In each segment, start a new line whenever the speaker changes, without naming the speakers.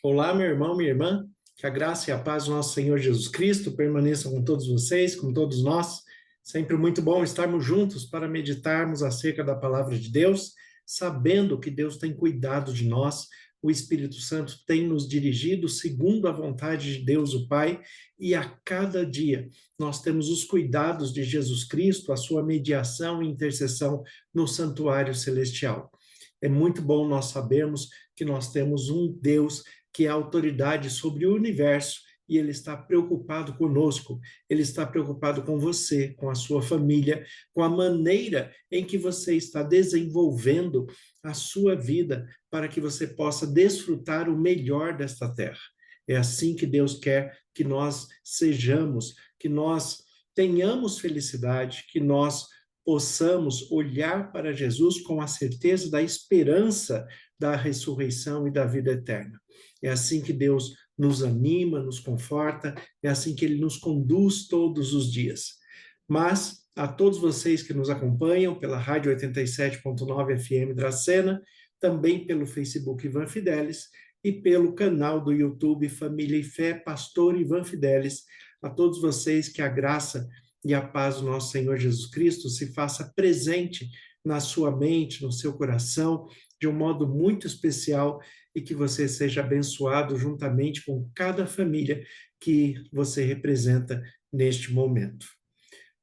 Olá, meu irmão, minha irmã, que a graça e a paz do nosso Senhor Jesus Cristo permaneçam com todos vocês, com todos nós. Sempre muito bom estarmos juntos para meditarmos acerca da palavra de Deus, sabendo que Deus tem cuidado de nós, o Espírito Santo tem nos dirigido segundo a vontade de Deus, o Pai, e a cada dia nós temos os cuidados de Jesus Cristo, a sua mediação e intercessão no santuário celestial. É muito bom nós sabermos que nós temos um Deus que é autoridade sobre o universo e ele está preocupado conosco, ele está preocupado com você, com a sua família, com a maneira em que você está desenvolvendo a sua vida para que você possa desfrutar o melhor desta terra. É assim que Deus quer que nós sejamos, que nós tenhamos felicidade, que nós possamos olhar para Jesus com a certeza da esperança da ressurreição e da vida eterna. É assim que Deus nos anima, nos conforta, é assim que Ele nos conduz todos os dias. Mas a todos vocês que nos acompanham pela Rádio 87.9 FM Dracena, também pelo Facebook Ivan Fidelis e pelo canal do YouTube Família e Fé Pastor Ivan Fidelis, a todos vocês que a graça e a paz do nosso Senhor Jesus Cristo se faça presente na sua mente, no seu coração, de um modo muito especial e que você seja abençoado juntamente com cada família que você representa neste momento.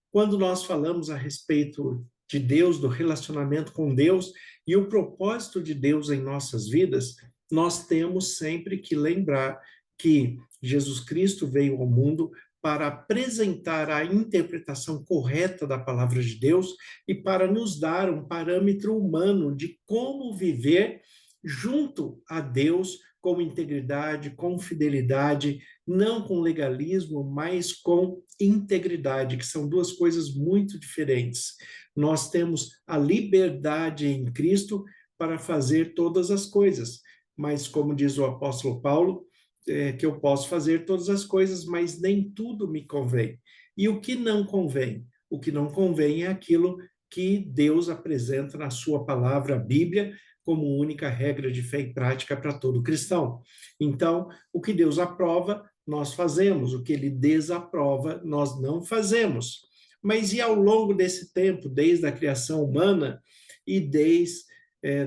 Quando nós falamos a respeito de Deus, do relacionamento com Deus e o propósito de Deus em nossas vidas, nós temos sempre que lembrar que Jesus Cristo veio ao mundo para apresentar a interpretação correta da palavra de Deus e para nos dar um parâmetro humano de como viver junto a Deus com integridade, com fidelidade, não com legalismo, mas com integridade, que são duas coisas muito diferentes. Nós temos a liberdade em Cristo para fazer todas as coisas, mas como diz o apóstolo Paulo, que eu posso fazer todas as coisas, mas nem tudo me convém. E o que não convém? O que não convém é aquilo que Deus apresenta na sua palavra, a Bíblia, como única regra de fé e prática para todo cristão. Então, o que Deus aprova, nós fazemos, o que ele desaprova, nós não fazemos. Mas e ao longo desse tempo, desde a criação humana e desde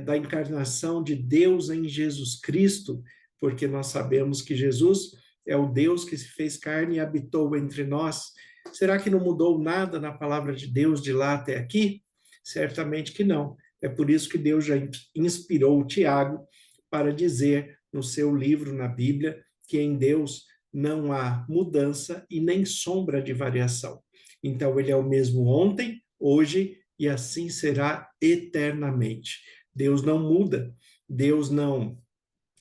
da encarnação de Deus em Jesus Cristo, porque nós sabemos que Jesus é o Deus que se fez carne e habitou entre nós. Será que não mudou nada na palavra de Deus de lá até aqui? Certamente que não. É por isso que Deus já inspirou o Tiago para dizer no seu livro na Bíblia que em Deus não há mudança e nem sombra de variação. Então, ele é o mesmo ontem, hoje e assim será eternamente. Deus não muda, Deus não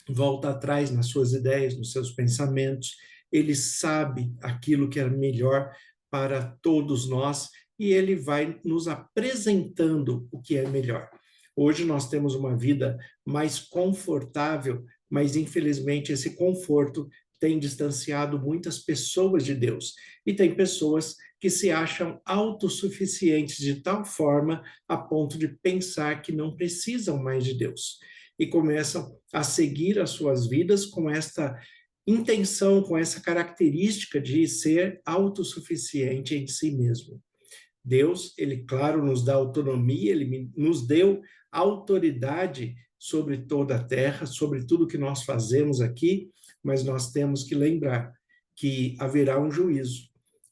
volta atrás nas suas ideias, nos seus pensamentos, ele sabe aquilo que é melhor para todos nós e ele vai nos apresentando o que é melhor. Hoje nós temos uma vida mais confortável, mas infelizmente esse conforto tem distanciado muitas pessoas de Deus. E tem pessoas que se acham autossuficientes de tal forma a ponto de pensar que não precisam mais de Deus. E começam a seguir as suas vidas com esta intenção, com essa característica de ser autossuficiente em si mesmo. Deus, ele, claro, nos dá autonomia, ele nos deu autoridade sobre toda a terra, sobre tudo que nós fazemos aqui, mas nós temos que lembrar que haverá um juízo.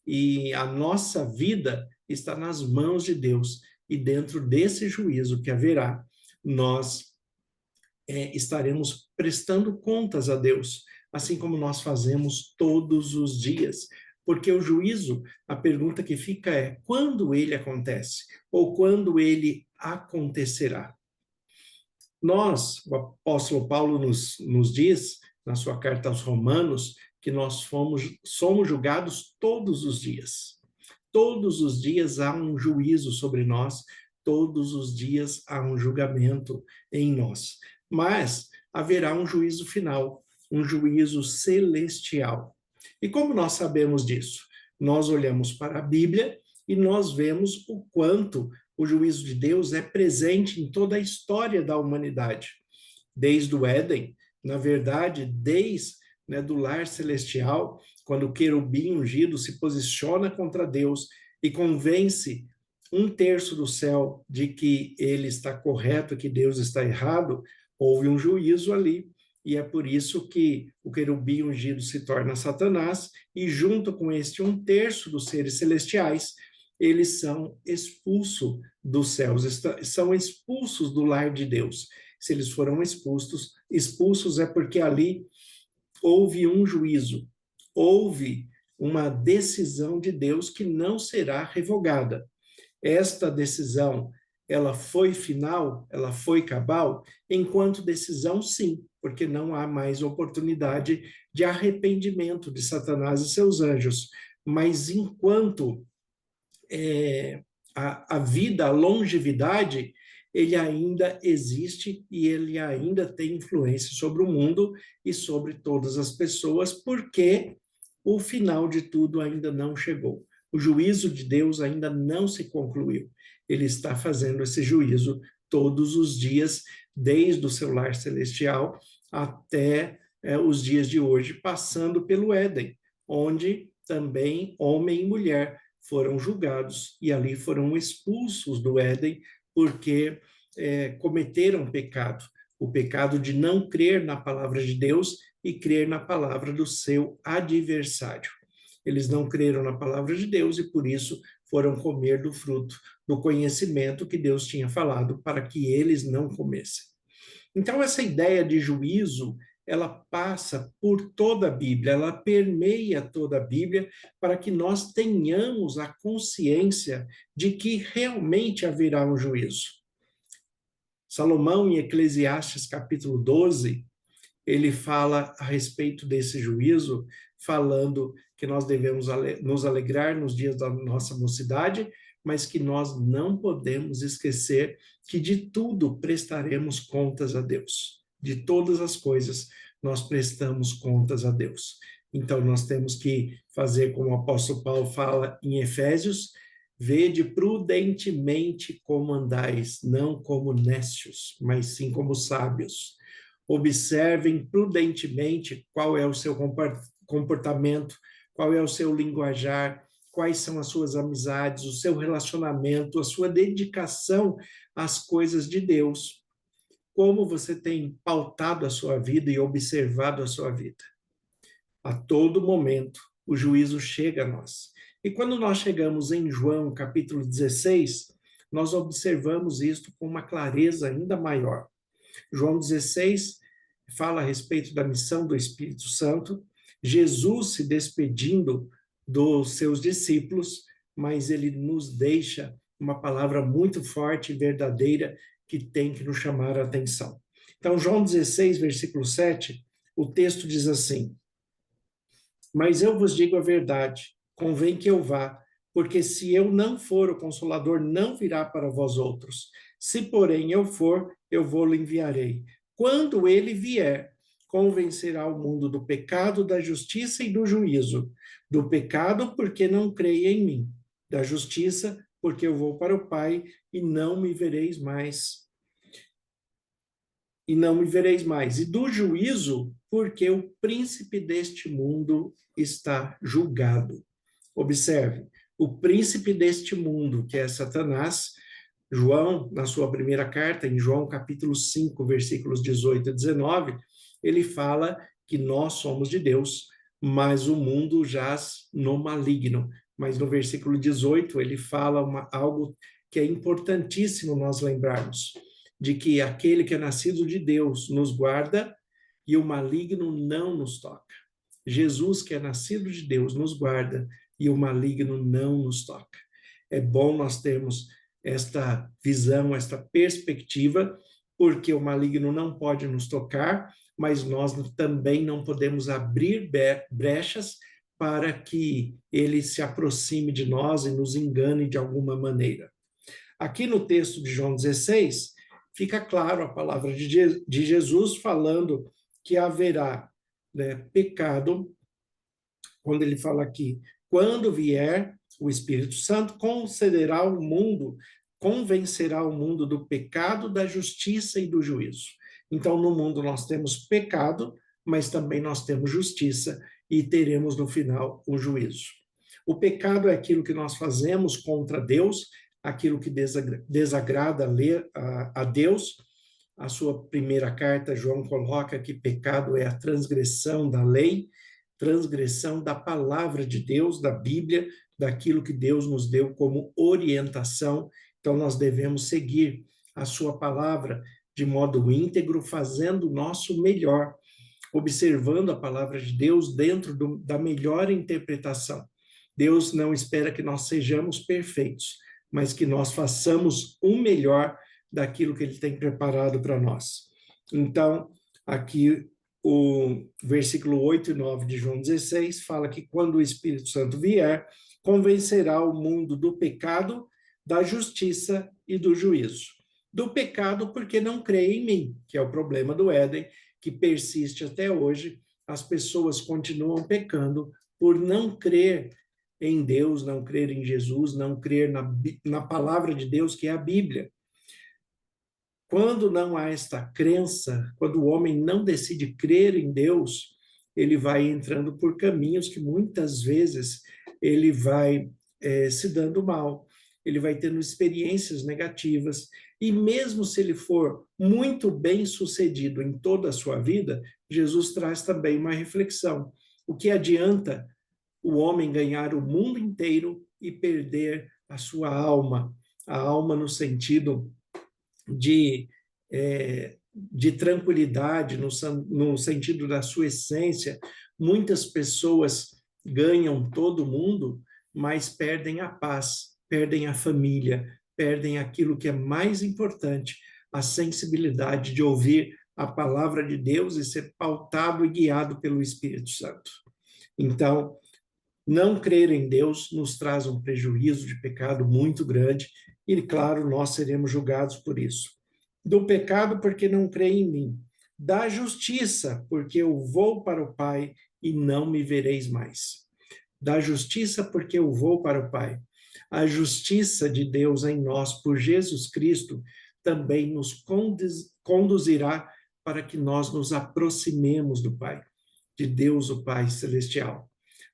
E a nossa vida está nas mãos de Deus. E dentro desse juízo que haverá, nós estaremos prestando contas a Deus, assim como nós fazemos todos os dias. Porque o juízo, a pergunta que fica é: quando ele acontece? Ou quando ele acontecerá? Nós, o apóstolo Paulo nos diz, na sua carta aos Romanos, que nós somos julgados todos os dias. Todos os dias há um juízo sobre nós, todos os dias há um julgamento em nós. Mas haverá um juízo final, um juízo celestial. E como nós sabemos disso? Nós olhamos para a Bíblia e nós vemos o quanto o juízo de Deus é presente em toda a história da humanidade. Desde o Éden, na verdade, desde, né, do lar celestial, quando o querubim ungido se posiciona contra Deus e convence um terço do céu de que ele está correto, que Deus está errado, houve um juízo ali, e é por isso que o querubim ungido se torna Satanás, e junto com este um terço dos seres celestiais, eles são expulsos dos céus, são expulsos do lar de Deus. Se eles foram expulsos é porque ali houve um juízo, houve uma decisão de Deus que não será revogada. Esta decisão, ela foi final, ela foi cabal, enquanto decisão, sim, porque não há mais oportunidade de arrependimento de Satanás e seus anjos. Mas enquanto a vida, a longevidade, ele ainda existe e ele ainda tem influência sobre o mundo e sobre todas as pessoas, porque o final de tudo ainda não chegou. O juízo de Deus ainda não se concluiu. Ele está fazendo esse juízo todos os dias, desde o seu lar celestial até os dias de hoje, passando pelo Éden, onde também homem e mulher foram julgados e ali foram expulsos do Éden porque cometeram pecado, o pecado de não crer na palavra de Deus e crer na palavra do seu adversário. Eles não creram na palavra de Deus e por isso foram comer do fruto do conhecimento que Deus tinha falado para que eles não comessem. Então essa ideia de juízo, ela passa por toda a Bíblia, ela permeia toda a Bíblia para que nós tenhamos a consciência de que realmente haverá um juízo. Salomão, em Eclesiastes capítulo 12, ele fala a respeito desse juízo, falando que nós devemos nos alegrar nos dias da nossa mocidade, mas que nós não podemos esquecer que de tudo prestaremos contas a Deus. De todas as coisas nós prestamos contas a Deus. Então nós temos que fazer como o apóstolo Paulo fala em Efésios: vede prudentemente como andais, não como nécios, mas sim como sábios. Observem prudentemente qual é o seu comportamento, qual é o seu linguajar, quais são as suas amizades, o seu relacionamento, a sua dedicação às coisas de Deus. Como você tem pautado a sua vida e observado a sua vida. A todo momento, o juízo chega a nós. E quando nós chegamos em João, capítulo 16, nós observamos isto com uma clareza ainda maior. João 16 fala a respeito da missão do Espírito Santo, Jesus se despedindo dos seus discípulos, mas ele nos deixa uma palavra muito forte e verdadeira que tem que nos chamar a atenção. Então, João 16, versículo 7, o texto diz assim: mas eu vos digo a verdade, convém que eu vá, porque se eu não for, o Consolador não virá para vós outros. Se, porém, eu for, eu vou-lhe enviarei. Quando ele vier, convencerá o mundo do pecado, da justiça e do juízo. Do pecado, porque não creia em mim. Da justiça, porque eu vou para o Pai e não me vereis mais. E não me vereis mais. E do juízo, porque o príncipe deste mundo está julgado. Observe, o príncipe deste mundo, que é Satanás, João, na sua primeira carta, em João capítulo 5, versículos 18 e 19, ele fala que nós somos de Deus, mas o mundo jaz no maligno. Mas no versículo 18, ele fala algo que é importantíssimo nós lembrarmos, de que aquele que é nascido de Deus nos guarda e o maligno não nos toca. Jesus, que é nascido de Deus, nos guarda e o maligno não nos toca. É bom nós termos esta visão, esta perspectiva, porque o maligno não pode nos tocar, mas nós também não podemos abrir brechas para que ele se aproxime de nós e nos engane de alguma maneira. Aqui no texto de João 16, fica claro a palavra de Jesus falando que haverá, né, pecado, quando ele fala aqui, quando vier o Espírito Santo, concederá ao mundo, convencerá o mundo do pecado, da justiça e do juízo. Então, no mundo nós temos pecado, mas também nós temos justiça e teremos no final o juízo. O pecado é aquilo que nós fazemos contra Deus, aquilo que desagrada a Deus. A sua primeira carta, João coloca que pecado é a transgressão da lei, transgressão da palavra de Deus, da Bíblia, daquilo que Deus nos deu como orientação. Então, nós devemos seguir a sua palavra de modo íntegro, fazendo o nosso melhor, observando a palavra de Deus dentro da melhor interpretação. Deus não espera que nós sejamos perfeitos, mas que nós façamos o melhor daquilo que Ele tem preparado para nós. Então, aqui o versículo 8 e 9 de João 16 fala que quando o Espírito Santo vier, convencerá o mundo do pecado, da justiça e do juízo. Do pecado porque não crê em mim, que é o problema do Éden, que persiste até hoje. As pessoas continuam pecando por não crer em Deus, não crer em Jesus, não crer na palavra de Deus, que é a Bíblia. Quando não há esta crença, quando o homem não decide crer em Deus, ele vai entrando por caminhos que muitas vezes ele vai se dando mal, ele vai tendo experiências negativas, e mesmo se ele for muito bem sucedido em toda a sua vida, Jesus traz também uma reflexão. O que adianta o homem ganhar o mundo inteiro e perder a sua alma? A alma no sentido de tranquilidade, no sentido da sua essência. Muitas pessoas ganham todo mundo, mas perdem a paz, perdem a família, perdem aquilo que é mais importante, a sensibilidade de ouvir a palavra de Deus e ser pautado e guiado pelo Espírito Santo. Então, não crer em Deus nos traz um prejuízo de pecado muito grande e, claro, nós seremos julgados por isso. Do pecado, porque não crê em mim. Da justiça, porque eu vou para o Pai e não me vereis mais. Da justiça, porque eu vou para o Pai. A justiça de Deus em nós, por Jesus Cristo, também nos conduzirá para que nós nos aproximemos do Pai, de Deus, o Pai Celestial.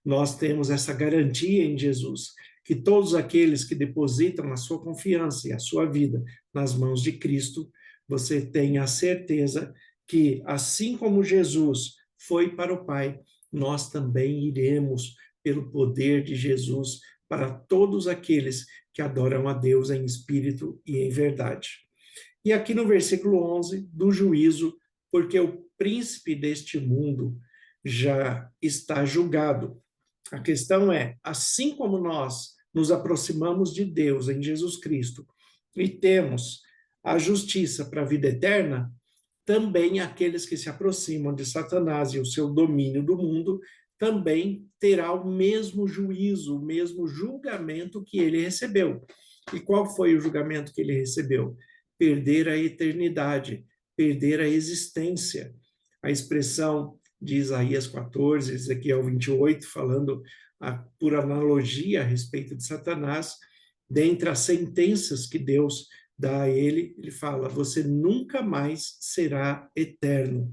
Nós temos essa garantia em Jesus, que todos aqueles que depositam a sua confiança e a sua vida nas mãos de Cristo, você tem a certeza que, assim como Jesus foi para o Pai, nós também iremos, pelo poder de Jesus, para todos aqueles que adoram a Deus em espírito e em verdade. E aqui no versículo 11, do juízo, porque o príncipe deste mundo já está julgado. A questão é, assim como nós nos aproximamos de Deus em Jesus Cristo e temos a justiça para a vida eterna, também aqueles que se aproximam de Satanás e o seu domínio do mundo também terá o mesmo juízo, o mesmo julgamento que ele recebeu. E qual foi o julgamento que ele recebeu? Perder a eternidade, perder a existência. A expressão de Isaías 14, Ezequiel 28, falando por analogia a respeito de Satanás, dentre as sentenças que Deus dá a ele, ele fala, você nunca mais será eterno.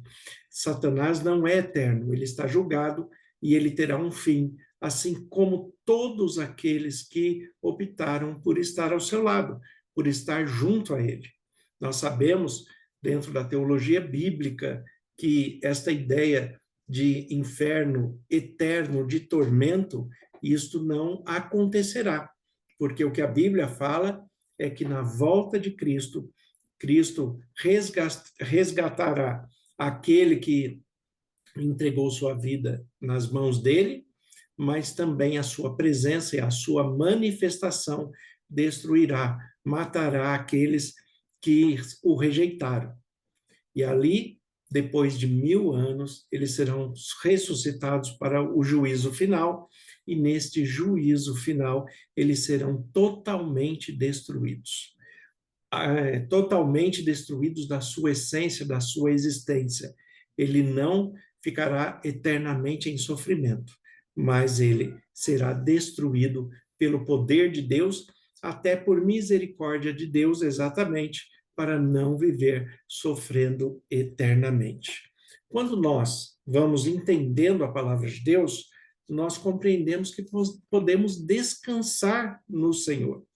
Satanás não é eterno, ele está julgado e ele terá um fim, assim como todos aqueles que optaram por estar ao seu lado, por estar junto a ele. Nós sabemos, dentro da teologia bíblica, que esta ideia de inferno eterno, de tormento, isto não acontecerá, porque o que a Bíblia fala é que na volta de Cristo, Cristo resgatará aquele que entregou sua vida nas mãos dele, mas também a sua presença e a sua manifestação destruirá, matará aqueles que o rejeitaram. E ali, depois de 1000 anos, eles serão ressuscitados para o juízo final, e neste juízo final, eles serão totalmente destruídos. Totalmente destruídos da sua essência, da sua existência. Ele não ficará eternamente em sofrimento, mas ele será destruído pelo poder de Deus, até por misericórdia de Deus, exatamente, para não viver sofrendo eternamente. Quando nós vamos entendendo a palavra de Deus, nós compreendemos que podemos descansar no Senhor.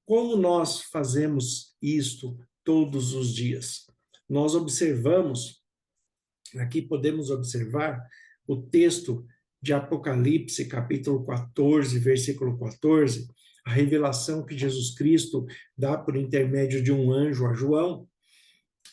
Como nós fazemos isto todos os dias? Nós observamos, aqui podemos observar o texto de Apocalipse, capítulo 14, versículo 14, a revelação que Jesus Cristo dá por intermédio de um anjo a João.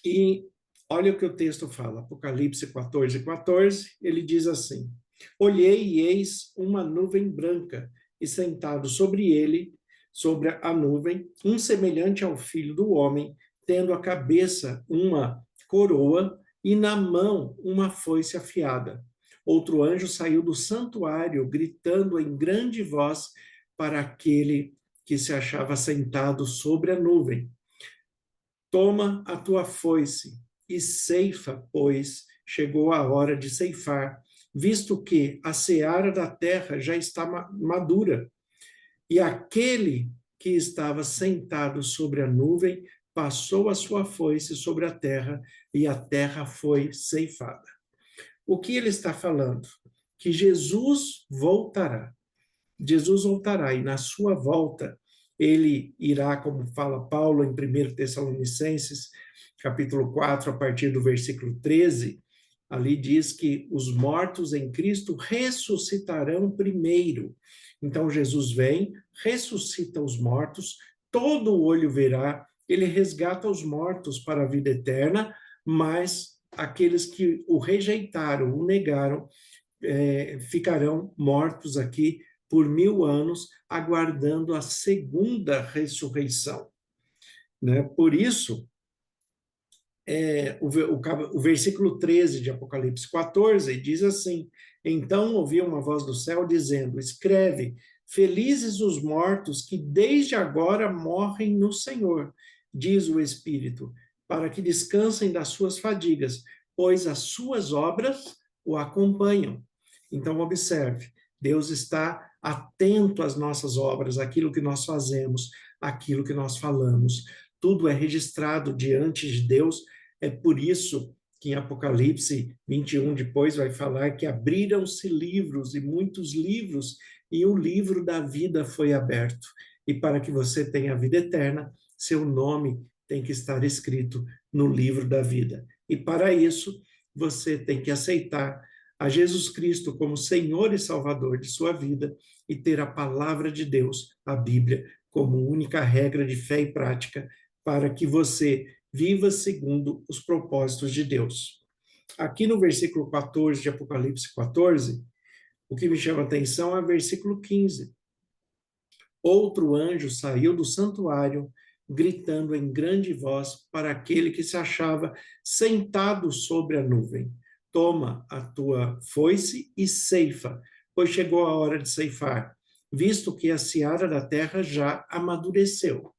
E olha o que o texto fala, Apocalipse 14, 14, ele diz assim: olhei e eis uma nuvem branca, e sentado sobre ele, sobre a nuvem, um semelhante ao filho do homem, tendo a cabeça uma coroa e na mão uma foice afiada. Outro anjo saiu do santuário, gritando em grande voz para aquele que se achava sentado sobre a nuvem: toma a tua foice e ceifa, pois chegou a hora de ceifar, visto que a seara da terra já está madura. E aquele que estava sentado sobre a nuvem passou a sua foice sobre a terra, e a terra foi ceifada. O que ele está falando? Que Jesus voltará. Jesus voltará, e na sua volta, ele irá, como fala Paulo em 1 Tessalonicenses, capítulo 4, a partir do versículo 13, ali diz que os mortos em Cristo ressuscitarão primeiro. Então, Jesus vem, ressuscita os mortos, todo olho verá, ele resgata os mortos para a vida eterna, mas aqueles que o rejeitaram, o negaram, ficarão mortos aqui por 1000 anos, aguardando a segunda ressurreição. Né? Por isso, o versículo 13 de Apocalipse 14 diz assim: então ouvi uma voz do céu dizendo: escreve, felizes os mortos que desde agora morrem no Senhor, diz o Espírito, para que descansem das suas fadigas, pois as suas obras o acompanham. Então, observe, Deus está atento às nossas obras, aquilo que nós fazemos, aquilo que nós falamos. Tudo é registrado diante de Deus. É por isso que em Apocalipse 21 depois vai falar que abriram-se livros e muitos livros, e o livro da vida foi aberto. E para que você tenha a vida eterna, seu nome tem que estar escrito no livro da vida. E para isso, você tem que aceitar a Jesus Cristo como Senhor e Salvador de sua vida e ter a palavra de Deus, a Bíblia, como única regra de fé e prática para que você viva segundo os propósitos de Deus. Aqui no versículo 14 de Apocalipse 14, o que me chama a atenção é o versículo 15. Outro anjo saiu do santuário, gritando em grande voz para aquele que se achava sentado sobre a nuvem: toma a tua foice e ceifa, pois chegou a hora de ceifar, visto que a seara da terra já amadureceu.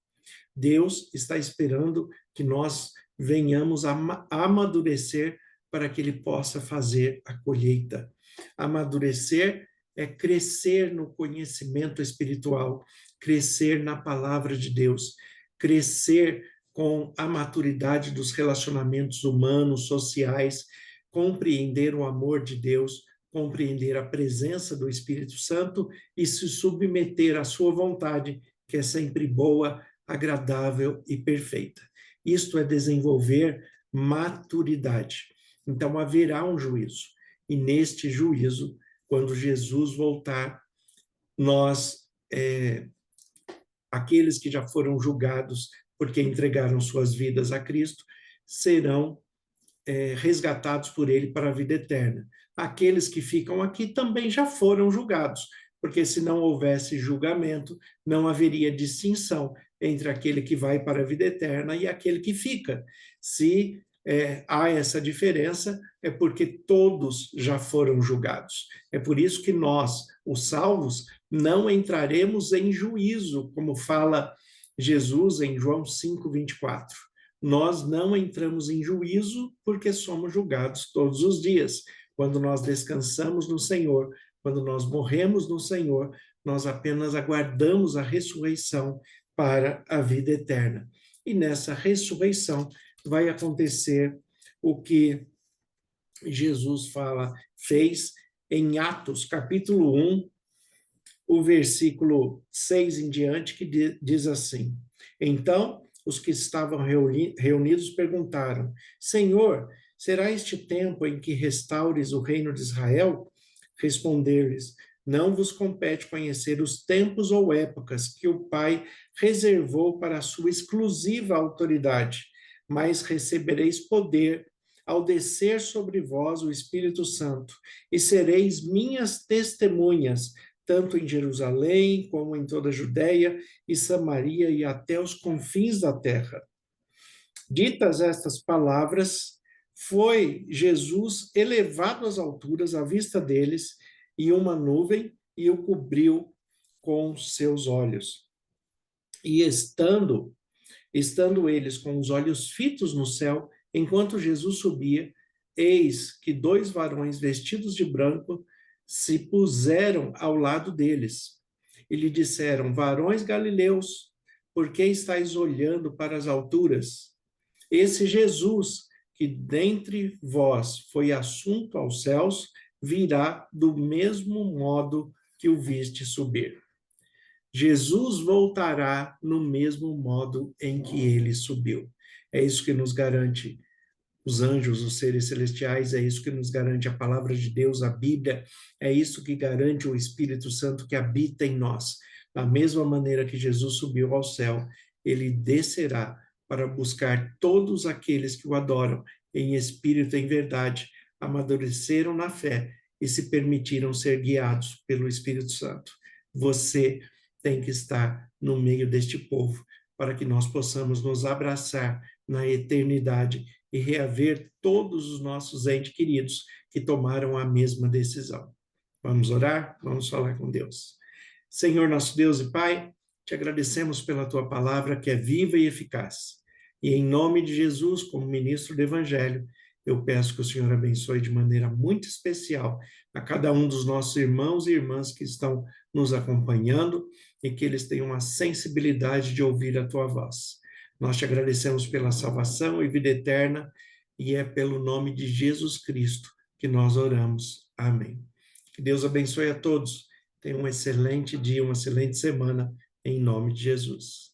Deus está esperando que nós venhamos a amadurecer para que Ele possa fazer a colheita. Amadurecer é crescer no conhecimento espiritual, crescer na palavra de Deus, crescer com a maturidade dos relacionamentos humanos, sociais, compreender o amor de Deus, compreender a presença do Espírito Santo e se submeter à sua vontade, que é sempre boa, agradável e perfeita. Isto é desenvolver maturidade. Então haverá um juízo. E neste juízo, quando Jesus voltar, nós, aqueles que já foram julgados porque entregaram suas vidas a Cristo, serão resgatados por ele para a vida eterna. Aqueles que ficam aqui também já foram julgados, porque se não houvesse julgamento, não haveria distinção entre aquele que vai para a vida eterna e aquele que fica. Se há essa diferença, é porque todos já foram julgados. É por isso que nós, os salvos, não entraremos em juízo, como fala Jesus em João 5:24. Nós não entramos em juízo porque somos julgados todos os dias. Quando nós descansamos no Senhor, quando nós morremos no Senhor, nós apenas aguardamos a ressurreição para a vida eterna. e nessa ressurreição vai acontecer o que Jesus fez em Atos, capítulo 1, o versículo 6 em diante, que diz assim: Então, os que estavam reunidos perguntaram: Senhor, será este tempo em que restaures o reino de Israel? Responder-lhes: Não vos compete conhecer os tempos ou épocas que o Pai reservou para a sua exclusiva autoridade, mas recebereis poder ao descer sobre vós o Espírito Santo, e sereis minhas testemunhas tanto em Jerusalém como em toda a Judéia e Samaria e até os confins da terra. Ditas estas palavras, foi Jesus elevado às alturas à vista deles, e uma nuvem o cobriu com seus olhos. E estando eles com os olhos fitos no céu, enquanto Jesus subia, eis que 2 varões vestidos de branco se puseram ao lado deles e lhe disseram: Varões galileus, por que estáis olhando para as alturas? Esse Jesus, que dentre vós foi assunto aos céus, virá do mesmo modo que o viste subir. Jesus voltará no mesmo modo em que ele subiu. É isso que nos garante os anjos, os seres celestiais, é isso que nos garante a palavra de Deus, a Bíblia, é isso que garante o Espírito Santo que habita em nós. Da mesma maneira que Jesus subiu ao céu, ele descerá para buscar todos aqueles que o adoram em espírito e em verdade, amadureceram na fé e se permitiram ser guiados pelo Espírito Santo. Você tem que estar no meio deste povo para que nós possamos nos abraçar na eternidade e reaver todos os nossos entes queridos que tomaram a mesma decisão. Vamos orar? Vamos falar com Deus. Senhor, nosso Deus e Pai, te agradecemos pela tua palavra que é viva e eficaz. E em nome de Jesus, como ministro do Evangelho, eu peço que o Senhor abençoe de maneira muito especial a cada um dos nossos irmãos e irmãs que estão nos acompanhando e que eles tenham a sensibilidade de ouvir a tua voz. Nós te agradecemos pela salvação e vida eterna, e é pelo nome de Jesus Cristo que nós oramos. Amém. Que Deus abençoe a todos. Tenham um excelente dia, uma excelente semana, em nome de Jesus.